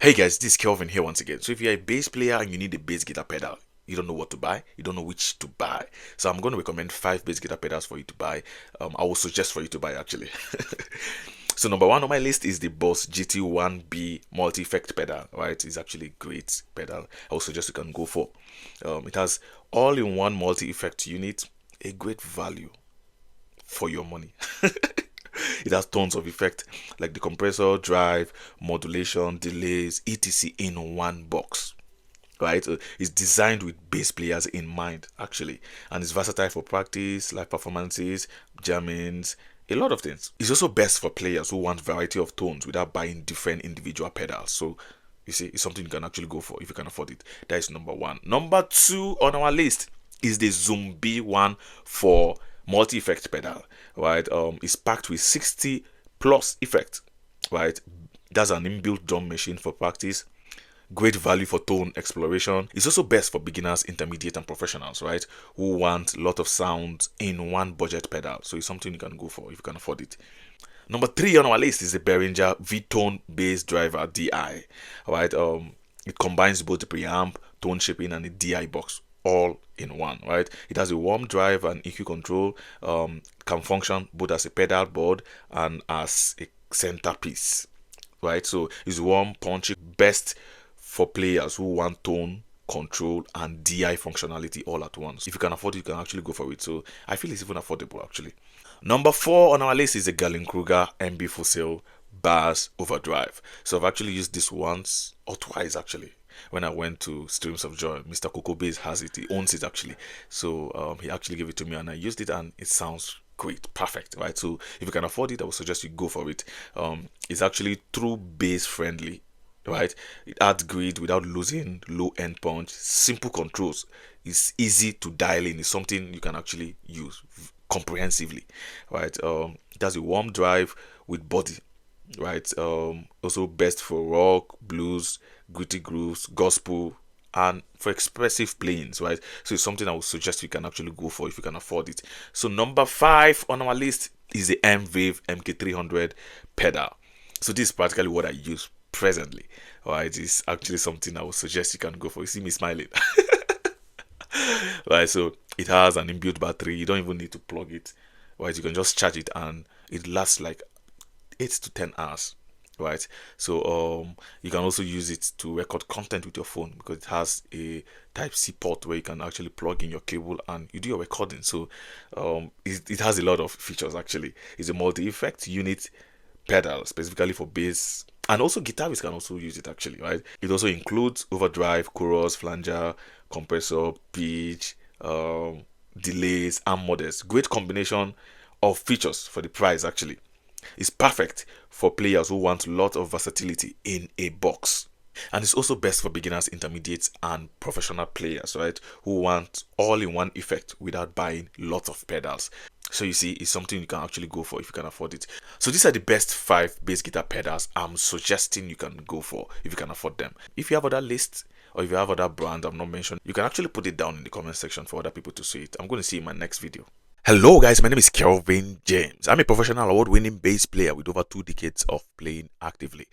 Hey guys, this is Kelvin here once again. So if you're a bass player and you need a bass guitar pedal, you don't know what to buy, you don't know which to buy. So I'm going to recommend 5 bass guitar pedals for you to buy. I will suggest for you to buy actually. So number one on my list is the Boss GT1B multi-effect pedal, right? It's actually a great pedal. I will suggest you can go for. It has all-in-one multi-effect unit, a great value for your money. It has tons of effect like the compressor, drive, modulation, delays, etc. in one box. Right? It's designed with bass players in mind, actually, and it's versatile for practice, live performances, jammings, a lot of things. It's also best for players who want variety of tones without buying different individual pedals. So you see, it's something you can actually go for if you can afford it. That is number one. Number two on our list is the Zoom B1 for multi-effect pedal, right? It's packed with 60 plus effects, right? That's an inbuilt drum machine for practice. Great value for tone exploration. It's also best for beginners, intermediate, and professionals, right? Who want a lot of sound in one budget pedal. So it's something you can go for if you can afford it. Number three on our list is the Behringer V-Tone Bass Driver DI, right? It combines both the preamp, tone shaping, and the DI box all in one, right? It has a warm drive and EQ control. Can function both as a pedal board and as a centerpiece, right? So it's warm, punchy, best for players who want tone control and DI functionality all at once. If you can afford it, you can actually go for it. So I feel it's even affordable actually. Number four on our list is the Gallien-Krueger MB Fossil bass overdrive. So I've actually used this once or twice actually. When I went to Streams of Joy, Mr. Coco Bass has it. He owns it actually. So he actually gave it to me and I used it and it sounds great, perfect, right? So if you can afford it, I would suggest you go for it. It's actually true bass friendly, right? It adds grid without losing low end punch. Simple controls. It's easy to dial in. It's something you can actually use comprehensively, right? It has a warm drive with body, right? Also best for rock, blues, gritty grooves, gospel, and for expressive playings, right? So it's something I would suggest you can actually go for if you can afford it. So number five on our list is the M-Vave MK-300 pedal. So this is practically what I use presently. Right, it's actually something I would suggest you can go for. You see me smiling. Right, so it has an inbuilt battery. You don't even need to plug it. Right, you can just charge it and it lasts like 8 to 10 hours. Right, so you can also use it to record content with your phone because it has a type C port where you can actually plug in your cable and you do your recording. So it has a lot of features actually. It's a multi-effect unit pedal specifically for bass, and also guitarists can also use it actually, right? It also includes overdrive, chorus, flanger, compressor, pitch, delays, and models. Great combination of features for the price actually. It's perfect for players who want a lot of versatility in a box. And it's also best for beginners, intermediates, and professional players, right? Who want all in one effect without buying lots of pedals. So you see, it's something you can actually go for if you can afford it. So these are the best 5 bass guitar pedals I'm suggesting you can go for if you can afford them. If you have other lists or if you have other brands I've not mentioned, you can actually put it down in the comment section for other people to see it. I'm going to see you in my next video. Hello guys, my name is Kelvin James. I'm a professional award-winning bass player with over 2 decades of playing actively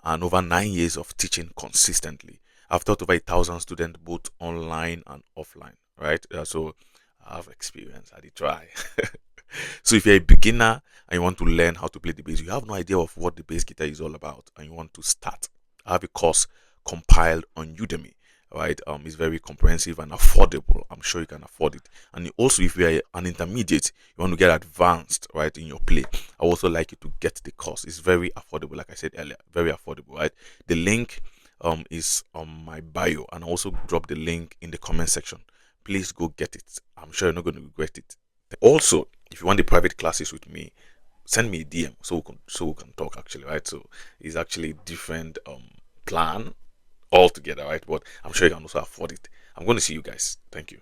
and over 9 years of teaching consistently. I've taught over 1,000 students both online and offline, right? So I have experience. I did try. So if you're a beginner and you want to learn how to play the bass, you have no idea of what the bass guitar is all about, and you want to start, I have a course compiled on Udemy. Right, it's very comprehensive and affordable. I'm sure you can afford it. And also, if you're an intermediate, you want to get advanced, right, in your play, I also like you to get the course. It's very affordable, like I said earlier, very affordable, right? The link is on my bio, and I also drop the link in the comment section. Please go get it. I'm sure you're not going to regret it. Also, if you want the private classes with me, send me a DM so we can talk actually, right? So it's actually different plan altogether, right? But I'm sure you can also afford it. I'm going to see you guys. Thank you.